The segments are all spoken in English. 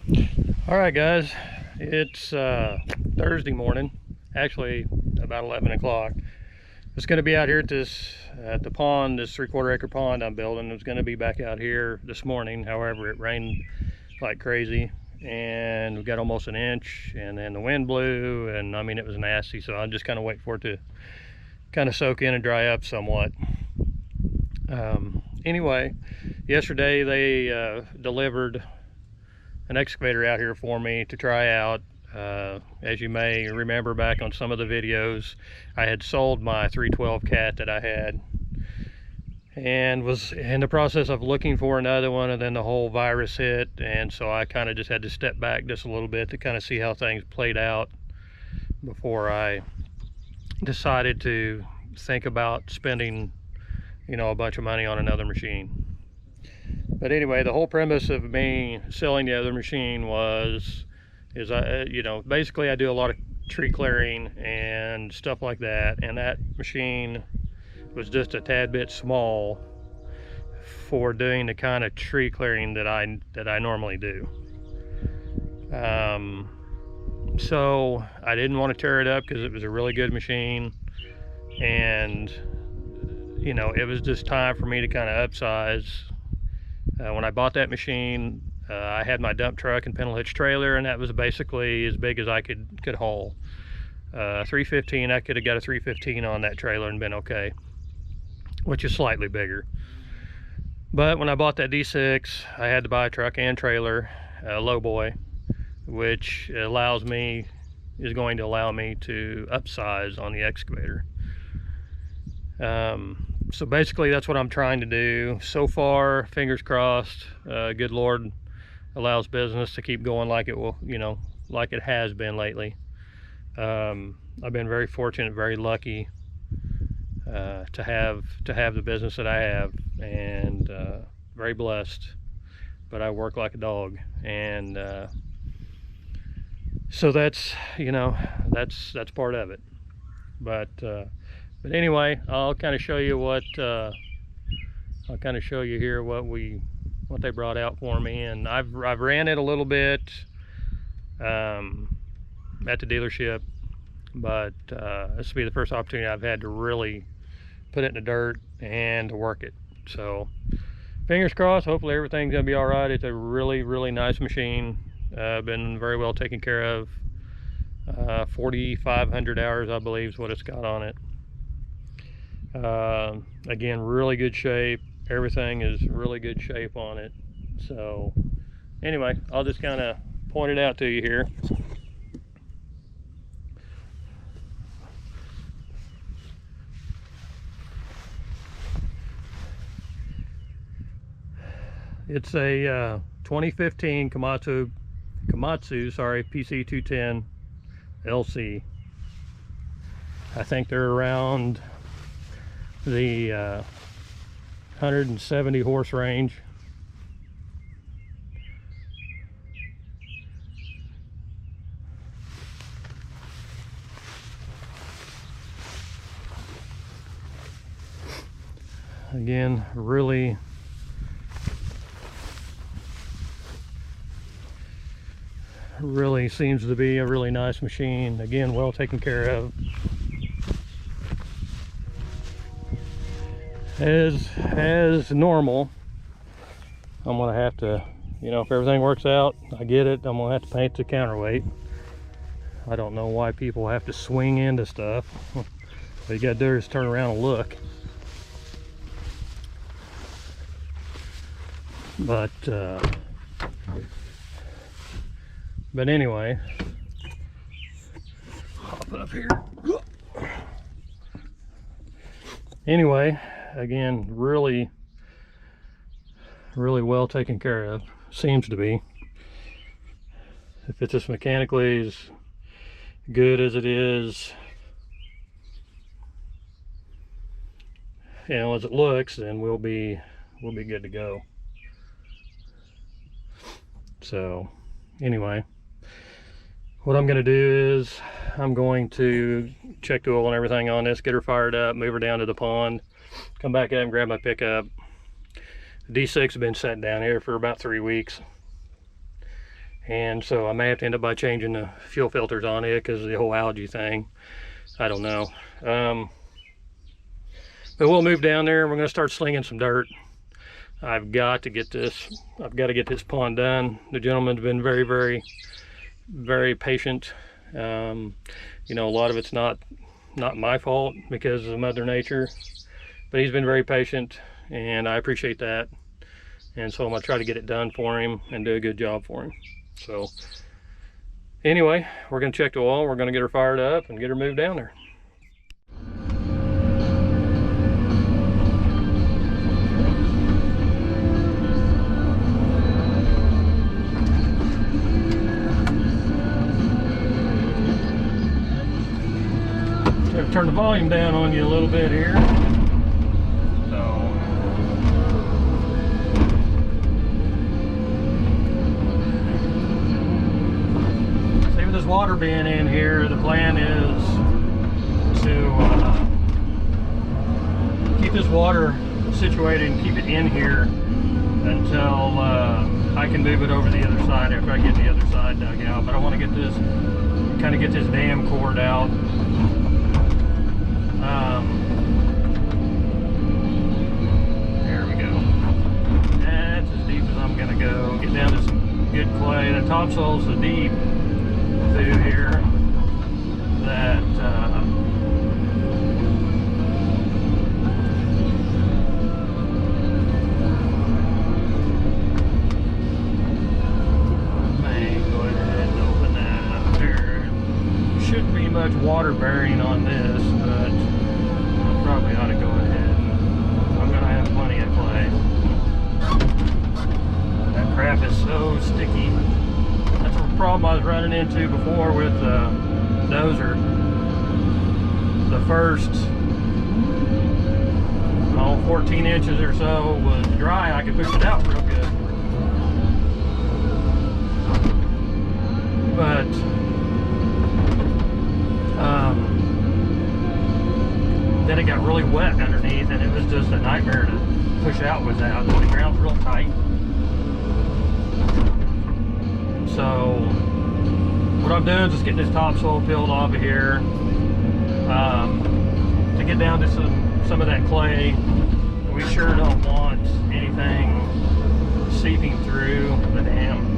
All right, guys, it's Thursday morning, actually about 11 o'clock. It's going to be out here at the pond, this 3/4 acre pond I'm building. It's going to be back out here this morning. However, it rained like crazy and we got almost an inch, and then the wind blew, and I mean, it was nasty. So I'll just kind of wait for it to kind of soak in and dry up somewhat. Anyway, yesterday they delivered an excavator out here for me to try out. As you may remember back on some of the videos, I had sold my 312 cat that I had and was in the process of looking for another one, and then the whole virus hit, and so I kind of just had to step back just a little bit to kind of see how things played out before I decided to think about spending, a bunch of money on another machine. But anyway, the whole premise of me selling the other machine is basically I do a lot of tree clearing and stuff like that, and that machine was just a tad bit small for doing the kind of tree clearing that I normally do. So I didn't want to tear it up because it was a really good machine, and it was just time for me to kind of upsize. When I bought that machine, I had my dump truck and pintle hitch trailer, and that was basically as big as I could haul. 315, I could have got a 315 on that trailer and been okay, which is slightly bigger. But when I bought that D6, I had to buy a truck and trailer, low boy, which is going to allow me to upsize on the excavator. So basically that's what I'm trying to do. So far, fingers crossed, good Lord allows business to keep going like it will, like it has been lately. I've been very fortunate, very lucky to have the business that I have, and very blessed. But I work like a dog, and so that's that's part of it. But anyway, I'll kind of show you here what they brought out for me, and I've ran it a little bit at the dealership, but this will be the first opportunity I've had to really put it in the dirt and to work it. So fingers crossed, hopefully everything's gonna be all right. It's a really nice machine, been very well taken care of. 4,500 hours, I believe, is what it's got on it. Again, really good shape. Everything is really good shape on it. So anyway, I'll just kind of point it out to you here. It's a 2015 Komatsu PC210 LC. I think they're around the 170 horse range. Again, really seems to be a really nice machine. Again, well taken care of. As normal, I'm gonna have to, if everything works out, I get it, I'm gonna have to paint the counterweight. I don't know why people have to swing into stuff. What you gotta do is turn around and look. But anyway, hop up here. Anyway, again, really well taken care of, seems to be. If it's just mechanically as good as it is, as it looks, then we'll be good to go. So anyway, what I'm going to do is I'm going to check the oil and everything on this, get her fired up, move her down to the pond, come back up and grab my pickup. The D6 has been sitting down here for about 3 weeks, and so I may have to end up by changing the fuel filters on it because of the whole algae thing. I don't know. But we'll move down there and we're going to start slinging some dirt. I've got to get this pond done. The gentleman's been very, very patient. You know, a lot of it's not my fault because of Mother Nature, but he's been very patient and I appreciate that. And so I'm gonna try to get it done for him and do a good job for him. So anyway, we're gonna check the oil, we're gonna get her fired up and get her moved down there. Turn the volume down on you a little bit here. So see, with this water being in here, the plan is to keep this water situated and keep it in here until I can move it over the other side after I get the other side dug out. But I want to get this, kind of get this dam cored out. There we go. That's as deep as I'm gonna go. Get down to some good clay. The topsoil's so deep through here that may go ahead and open that up there. Shouldn't be much water bearing on this, but I probably ought to go ahead. I'm gonna have plenty of clay. That crap is so sticky. That's a problem I was running into before with the dozer. The first 14 inches or so was dry. I could push it out real good. But then it got really wet underneath and it was just a nightmare to push out with that. The ground's real tight. So what I'm doing is just getting this topsoil peeled off of here to get down to some of that clay. We sure don't want anything seeping through the dam.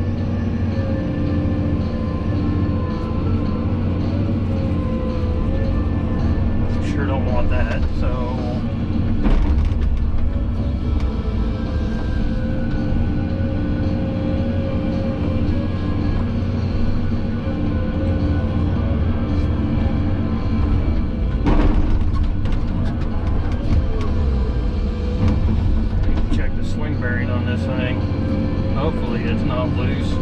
Sure don't want that, so check the swing bearing on this thing. Hopefully it's not loose.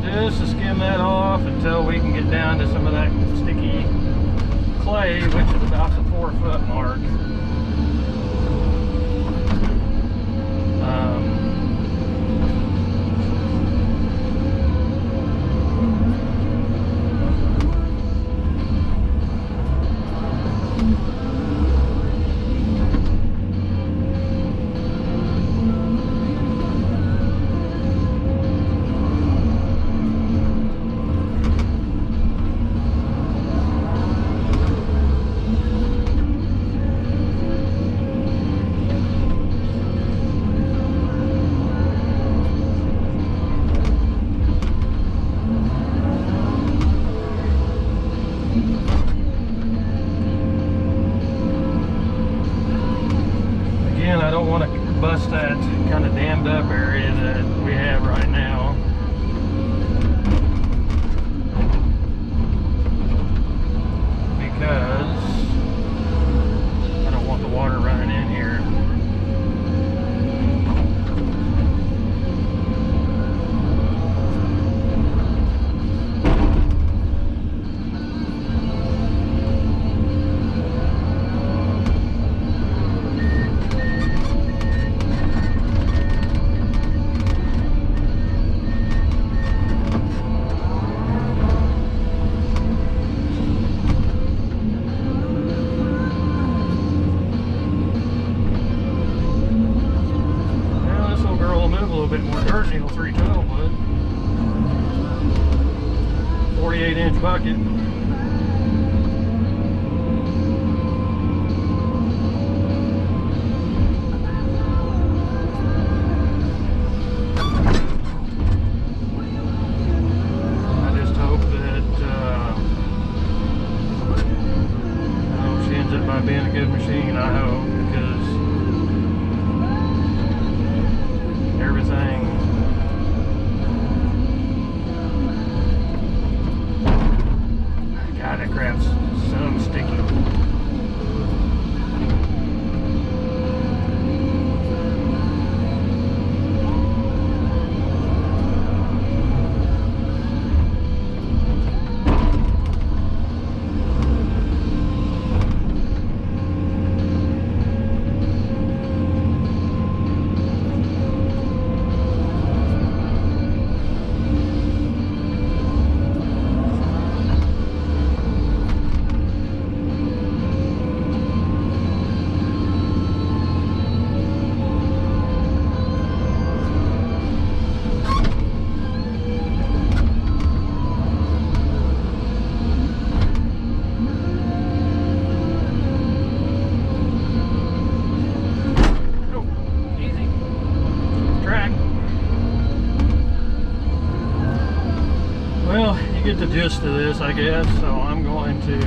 Just to skim that off until we can get down to some of that sticky clay, which is about the 4-foot mark. 48-inch bucket. I just hope that I hope she ends up by being a good machine. I hope, because everything. God, that crap's so sticky. Well, you get the gist of this, I guess, so I'm going to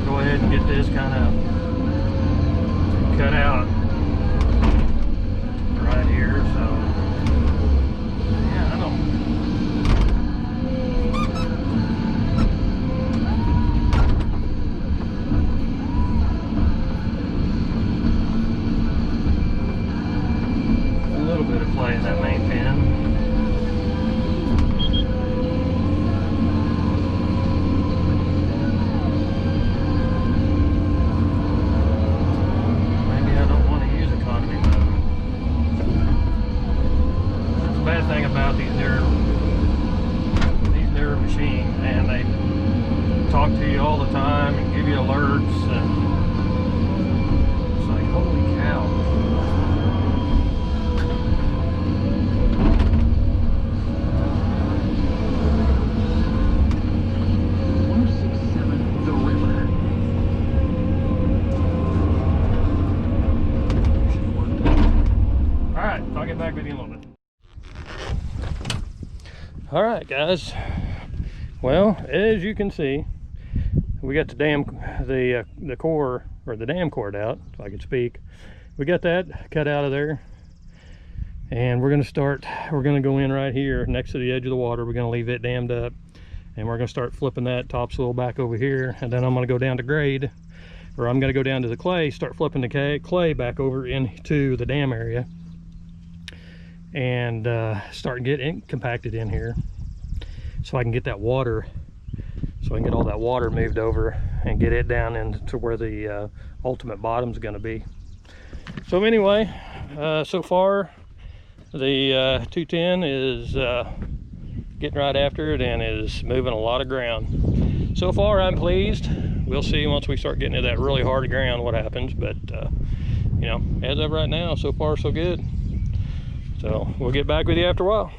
go ahead and get this kind of cut out right here, so yeah, I don't. A little bit of play in that main pin. Thing about these newer machines, man, they talk to you all the time and give you alerts, and it's like, holy cow. All right, I'll get back with you in a little bit. All right, guys, well, as you can see, we got the core, or the dam cord out, so I can speak. We got that cut out of there, and we're going to go in right here next to the edge of the water. We're going to leave it dammed up, and we're going to start flipping that topsoil back over here, and then I'm going to go down to grade, or I'm going to go down to the clay, start flipping the clay back over into the dam area, and start getting compacted in here, so I can get that water, so I can get all that water moved over and get it down into where the ultimate bottom's going to be. So anyway, so far the 210 is getting right after it and is moving a lot of ground. So far I'm pleased. We'll see once we start getting to that really hard ground what happens, but you know, as of right now, so far so good. So we'll get back with you after a while.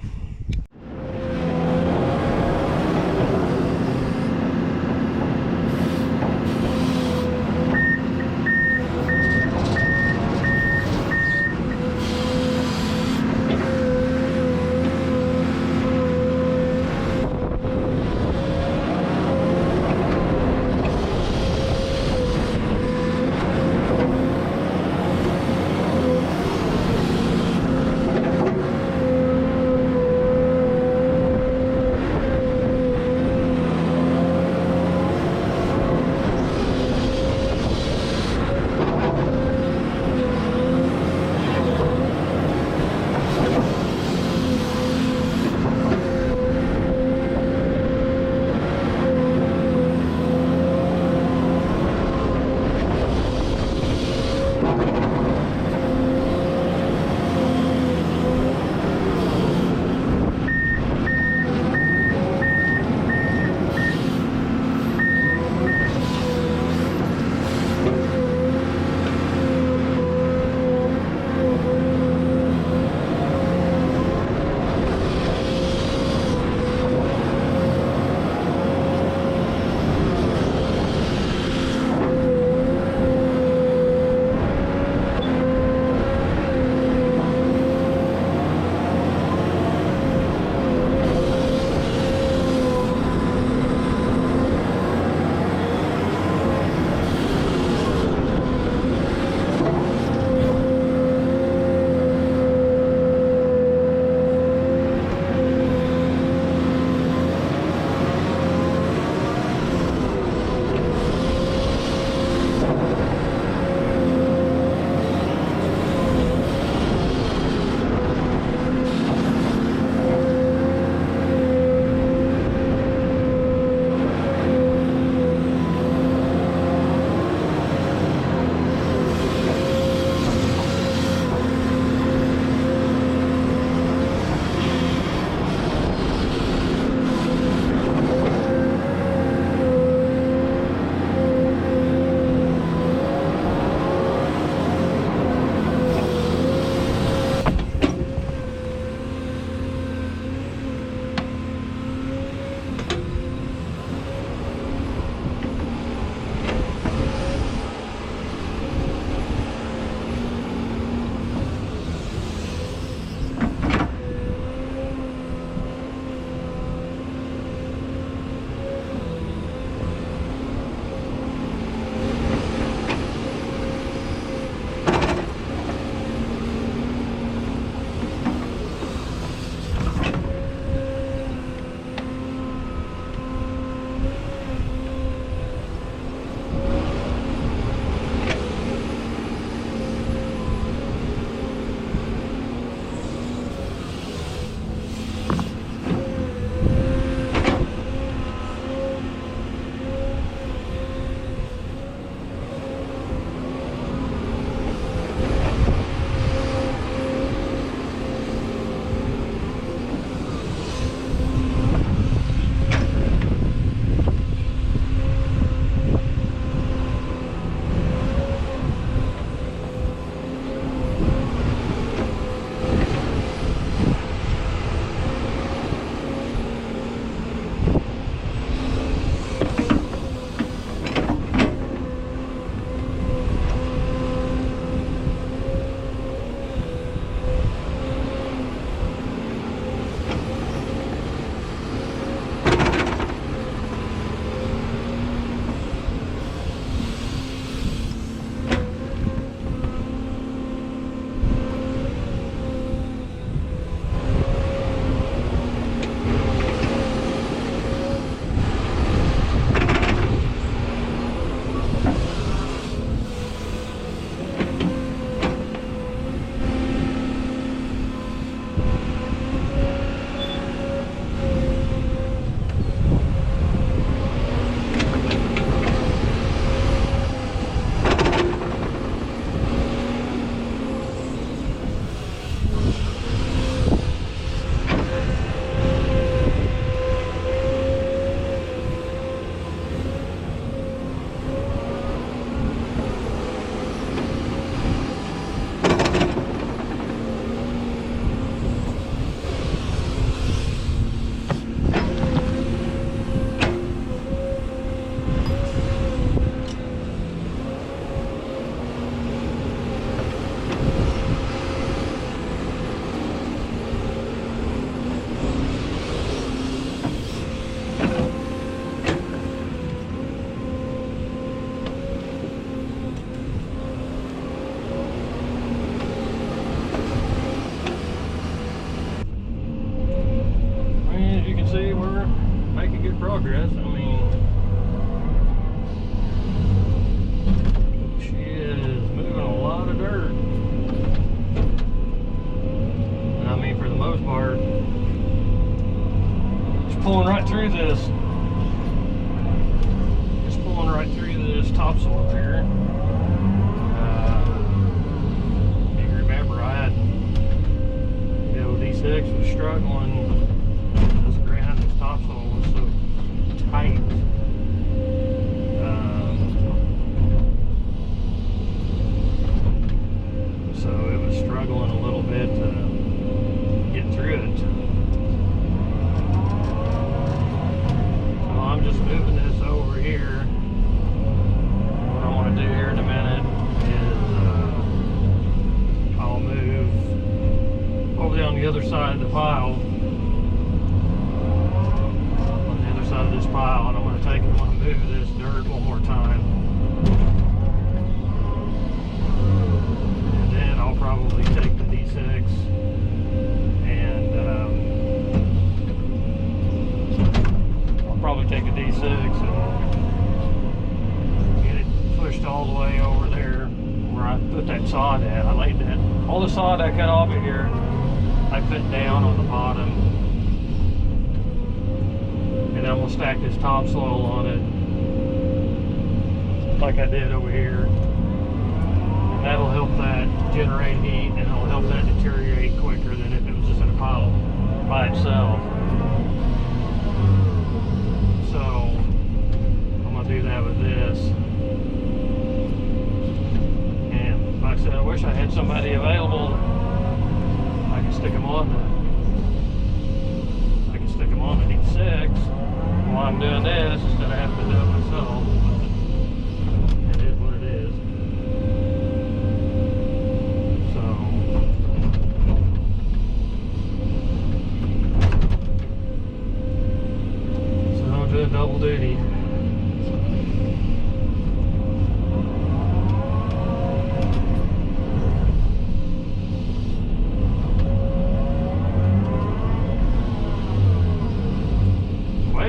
see we're making good progress. I mean, she is moving a lot of dirt. And I mean, for the most part, she's pulling right through this. Just pulling right through this topsoil here. You remember I had, D6 was struggling. This ground, this topsoil was so tight. So it was struggling a little bit to get through it. So I'm just moving this over here. What I want to do here in a minute is I'll move over there on the other side of the pile. On the other side of this pile, and I'm going to take and want to move this dirt one more time. And then I'll probably take the D6 and I'll probably take a D6 and get it pushed all the way over there where I put that sod at. I laid that, all the sod I cut off of here, I put down on the bottom, and I'm going to stack this topsoil on it like I did over here, and that'll help that generate heat, and it'll help that deteriorate quicker than if it was just in a pile by itself. So I'm going to do that with this. And like I said, I wish I had somebody available. I can stick them on the D6 while I'm doing this instead of having to do it myself. But it is what it is. So I'm doing double duty.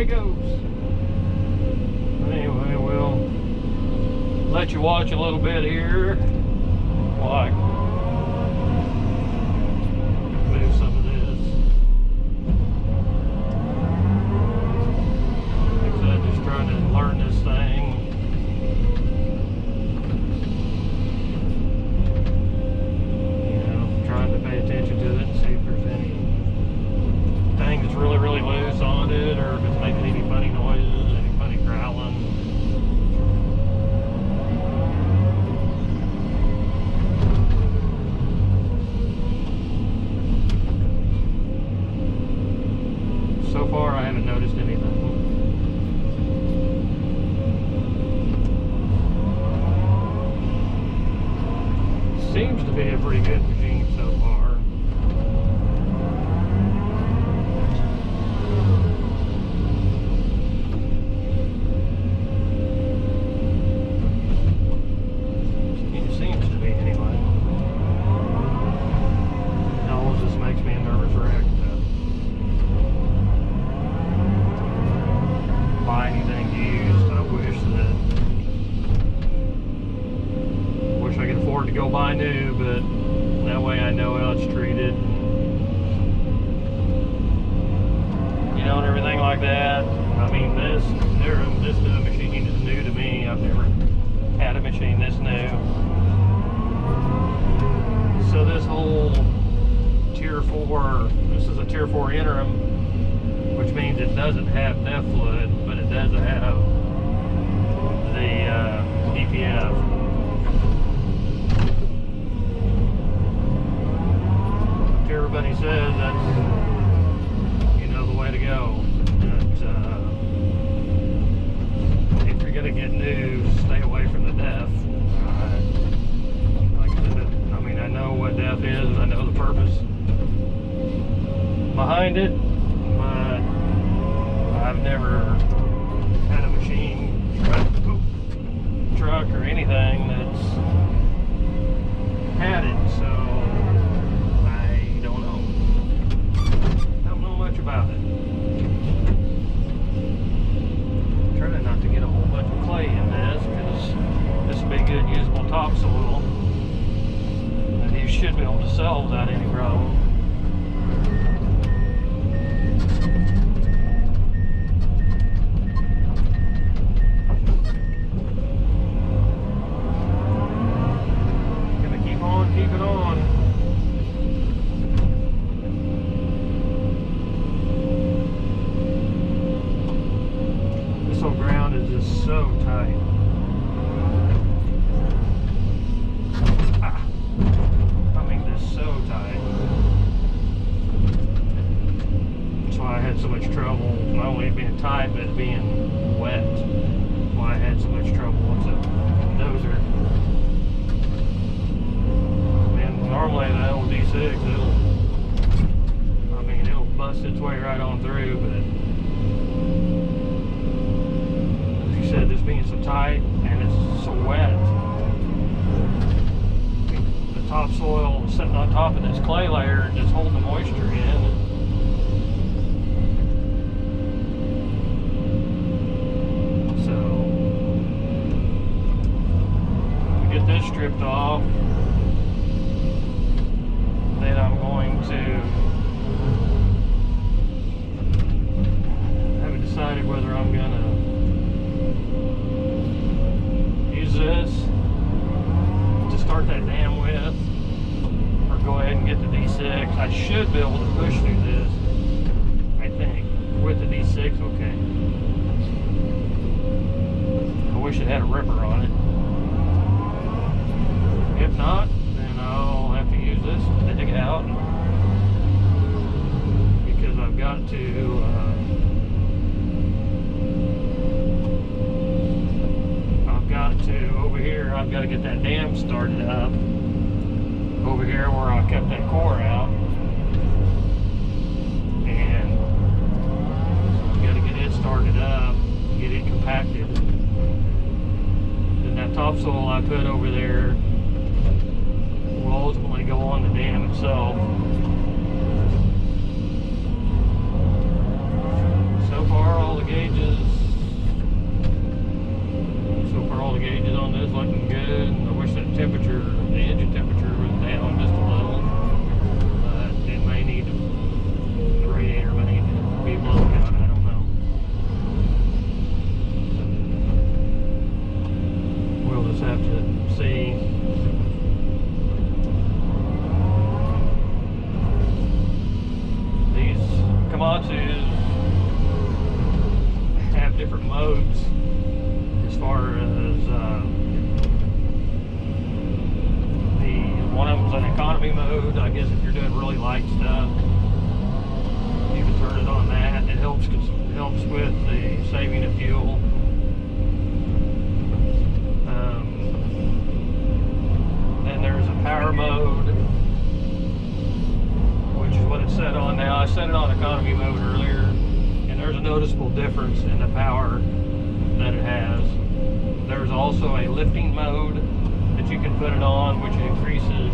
Goes. Anyway, we'll let you watch a little bit here while I move some of this. Like I said, just trying to learn this thing. You know, trying to pay attention to it and see if there's anything that's really, really loose on it, or if it's making any funny noises, any funny growling. So far, I haven't noticed anything. Seems to be a pretty good machine so far. To go buy new, but that way I know how it's treated, you know, and everything like that. I mean, this new machine is new to me. I've never had a machine this new. So this whole tier 4, this is a tier 4 interim, which means it doesn't have depth fluid, but it does have the DPF. Everybody says that's, you know, the way to go. But, if you're gonna get new, stay away from the DEF. Like I said, I mean, I know what DEF is, and I know the purpose behind it, but I've never had a machine, truck, or anything that's had it, so about it. itself without any problem. Gonna keep on keeping on. This whole ground is just so tight. So much trouble, not only being tight, but being wet. Why I had so much trouble with the dozer. Man, normally the old D6, it'll bust its way right on through, but as you said, this being so tight and it's so wet, the topsoil sitting on top of this clay layer and just holding the moisture in. Stripped off, then I'm going to, I haven't decided whether I'm gonna use this to start that dam with, or go ahead and get the D6. I should be able to push through this, I think, with the D6. Okay. I wish it had a ripper on it. If not, then I'll have to use this to dig it out, because I've got to over here, I've got to get that dam started up over here where I kept that core out, and I've got to get it started up, get it compacted. Then that topsoil I put over there will ultimately go on the dam itself. So far all the gauges on this looking good, and I wish that temperature, the engine temperature was down just a little, but it may need to, the radiator may need to be blown out, I don't know. We'll just have to see. Komatsus have different modes as far as one of them's an economy mode. I guess if you're doing really light stuff, you can turn it on that. It helps with the saving of fuel. Then there's a power mode, which is what it's set on now. I set it on economy mode earlier, and there's a noticeable difference in the power that it has. There's also a lifting mode that you can put it on, which increases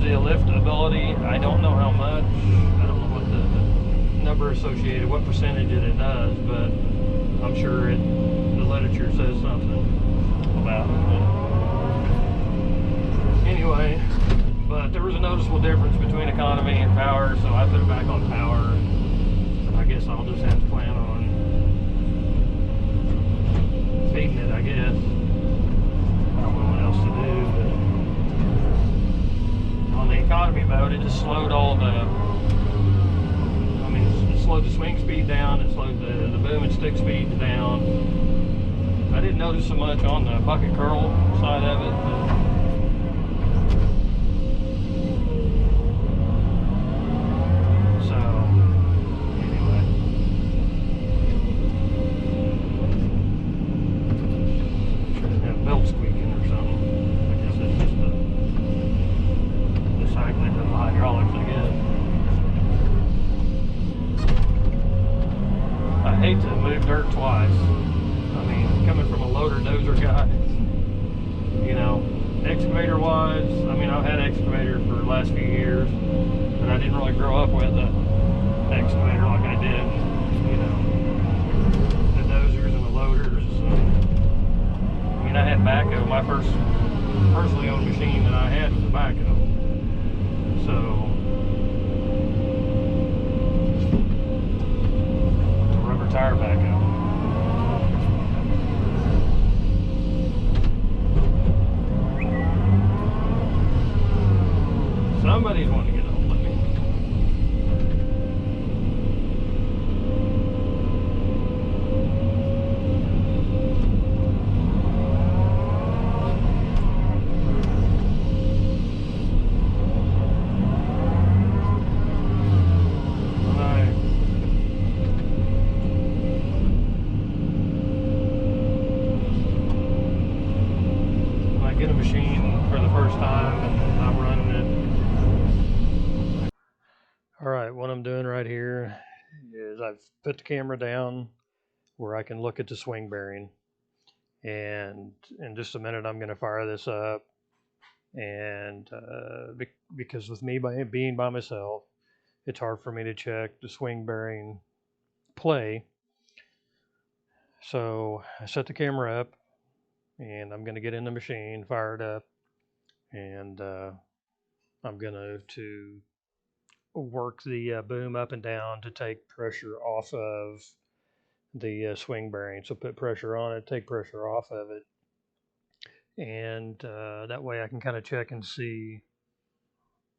the lift ability. I don't know how much. I don't know what the number associated, what percentage it does, but I'm sure the literature says something about it. But anyway, but there was a noticeable difference between economy and power, so I put it back on power. I guess I'll just have to plan on feeding it, I guess. I don't know what else to do, but on the economy mode, it just slowed all the, it slowed the swing speed down, it slowed the boom and stick speeds down. I didn't notice so much on the bucket curl side of it, but hate to move dirt twice. I mean, coming from a loader dozer guy, you know, excavator wise, I mean, I've had excavator for the last few years, but I didn't really grow up with an excavator like I did, you know, the dozers and the loaders. I mean, I had backhoe. My first personally owned machine that I had was a backhoe. So a rubber tire backhoe. Somebody's wanting to get a hold of me. When I get a machine for the first time and I'm running it. Alright, what I'm doing right here is I've put the camera down where I can look at the swing bearing, and in just a minute I'm going to fire this up, and because with me being by myself, it's hard for me to check the swing bearing play. So I set the camera up and I'm going to get in the machine, fire it up, and I'm going to work the boom up and down to take pressure off of the swing bearing. So put pressure on it, take pressure off of it, and that way I can kind of check and see,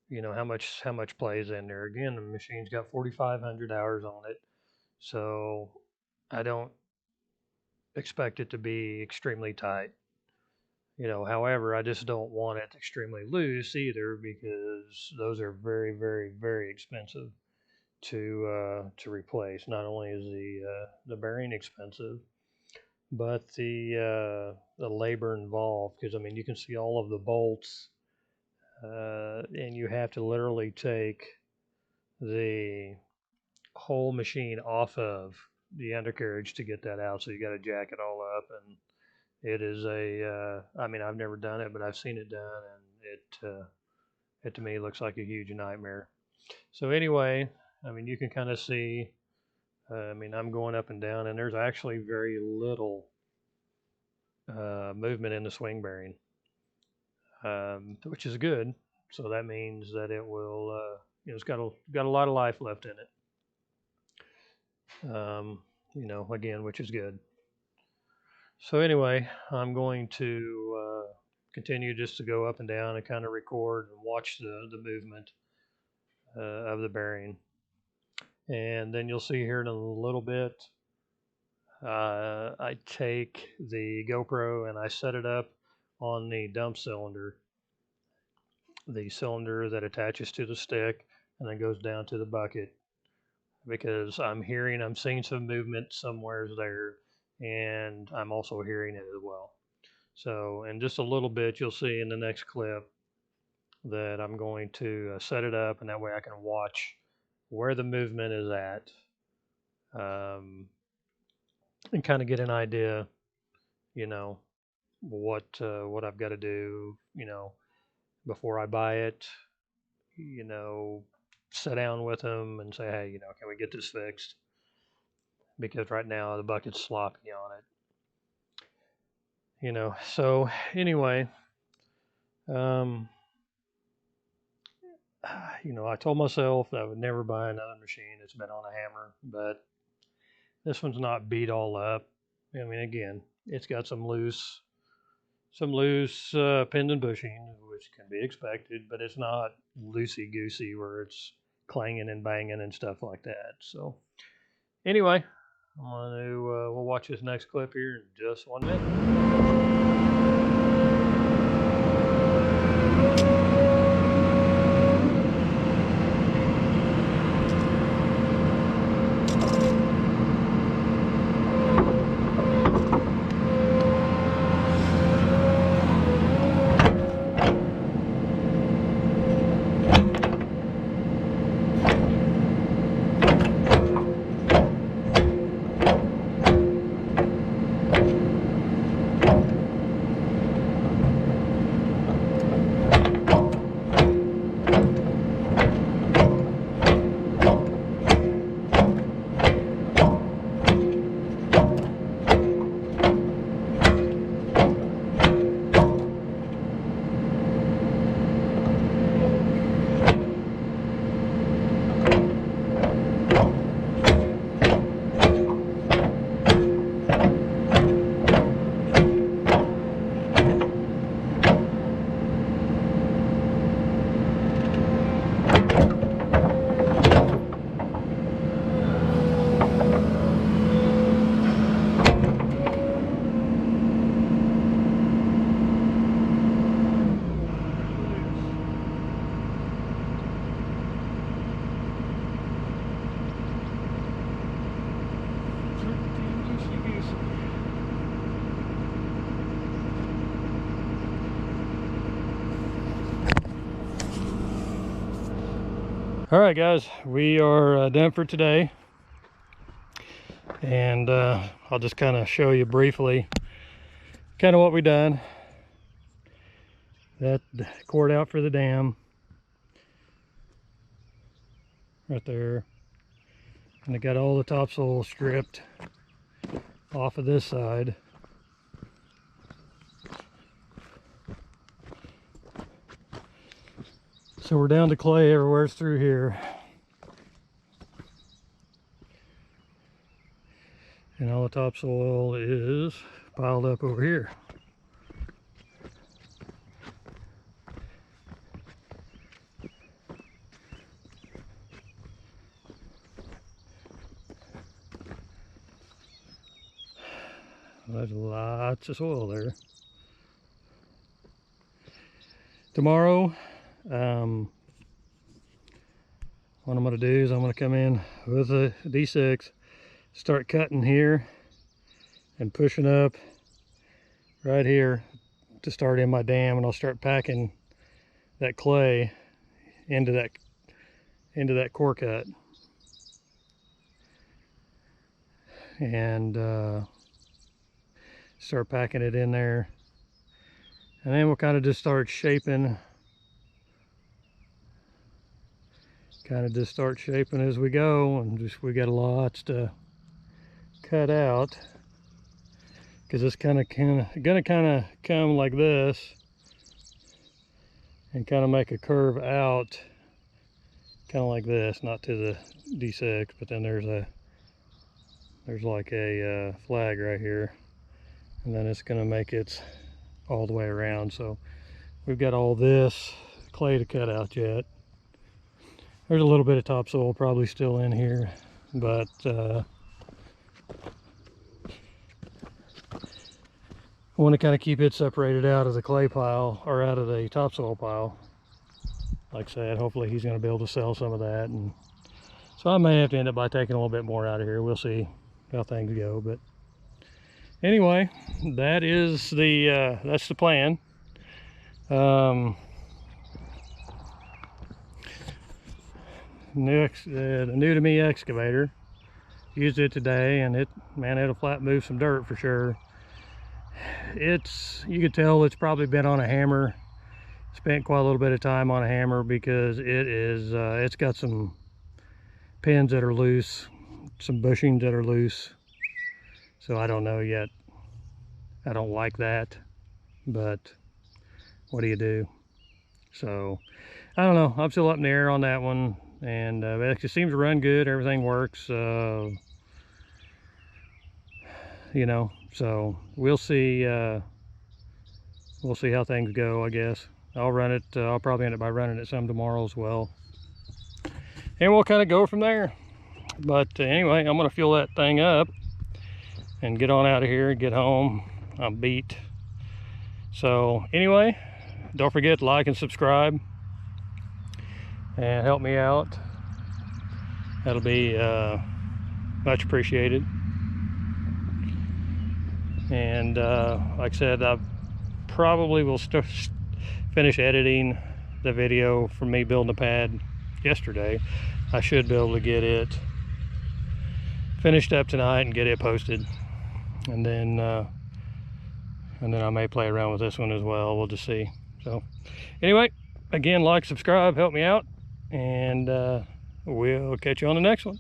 you know, how much plays in there. Again, the machine's got 4,500 hours on it, so I don't expect it to be extremely tight. You know, however, I just don't want it extremely loose either, because those are very, very, very expensive to replace. Not only is the bearing expensive, but the labor involved. Because I mean, you can see all of the bolts, and you have to literally take the whole machine off of the undercarriage to get that out. So you got to jack it all up, and it is a. I mean, I've never done it, but I've seen it done, and it to me looks like a huge nightmare. So anyway, I mean, you can kind of see. I mean, I'm going up and down, and there's actually very little movement in the swing bearing, which is good. So that means that it will, you know, it's got a lot of life left in it. You know, again, which is good. So anyway, I'm going to continue just to go up and down and kind of record and watch the movement of the bearing. And then you'll see here in a little bit, I take the GoPro and I set it up on the dump cylinder, the cylinder that attaches to the stick and then goes down to the bucket, because I'm seeing some movement somewhere there, and I'm also hearing it as well. So in just a little bit, you'll see in the next clip that I'm going to set it up, and that way I can watch where the movement is at, and kind of get an idea, you know, what I've got to do, you know, before I buy it. You know, sit down with them and say, hey, you know, can we get this fixed? Because right now the bucket's sloppy on it. You know, so anyway, you know, I told myself I would never buy another machine that's been on a hammer, but this one's not beat all up. I mean, again, it's got some loose pins and bushing, which can be expected, but it's not loosey-goosey where it's clanging and banging and stuff like that. So anyway, I'm going to, we'll watch this next clip here in just 1 minute. All right, guys, we are done for today, and I'll just kind of show you briefly kind of what we done. That cord out for the dam right there, and I got all the topsoil stripped off of this side. So we're down to clay everywhere through here. And all the topsoil is piled up over here. There's lots of soil there. Tomorrow, what I'm going to do is I'm going to come in with a D6, start cutting here and pushing up right here to start in my dam, and I'll start packing that clay into that core cut, and start packing it in there, and then we'll kind of just start shaping, as we go, and we got lots to cut out, because it's gonna come like this and kind of make a curve out, kind of like this, not to the D6, but then there's like a flag right here, and then it's gonna make it all the way around. So we've got all this clay to cut out yet. There's a little bit of topsoil probably still in here, but I want to kind of keep it separated out of the clay pile, or out of the topsoil pile. Like I said, hopefully he's going to be able to sell some of that, and so I may have to end up by taking a little bit more out of here. We'll see how things go, but anyway, that is that's the plan. New to me excavator. Used it today, and it'll flat move some dirt for sure. You could tell it's probably been on a hammer. Spent quite a little bit of time on a hammer, because it's got some pins that are loose, some bushings that are loose. So I don't know yet. I don't like that, but what do you do? So I don't know. I'm still up in the air on that one, and it just seems to run good. Everything works, you know. So we'll see. We'll see how things go, I guess. I'll run it. I'll probably end up by running it some tomorrow as well, and we'll kind of go from there. But anyway, I'm going to fill that thing up and get on out of here and get home. I'm beat. So anyway, don't forget to like and subscribe and help me out. That'll be much appreciated. And like I said, I probably will finish editing the video from me building the pad yesterday. I should be able to get it finished up tonight and get it posted, and then I may play around with this one as well. We'll just see. So anyway, again, like, subscribe, help me out, and we'll catch you on the next one.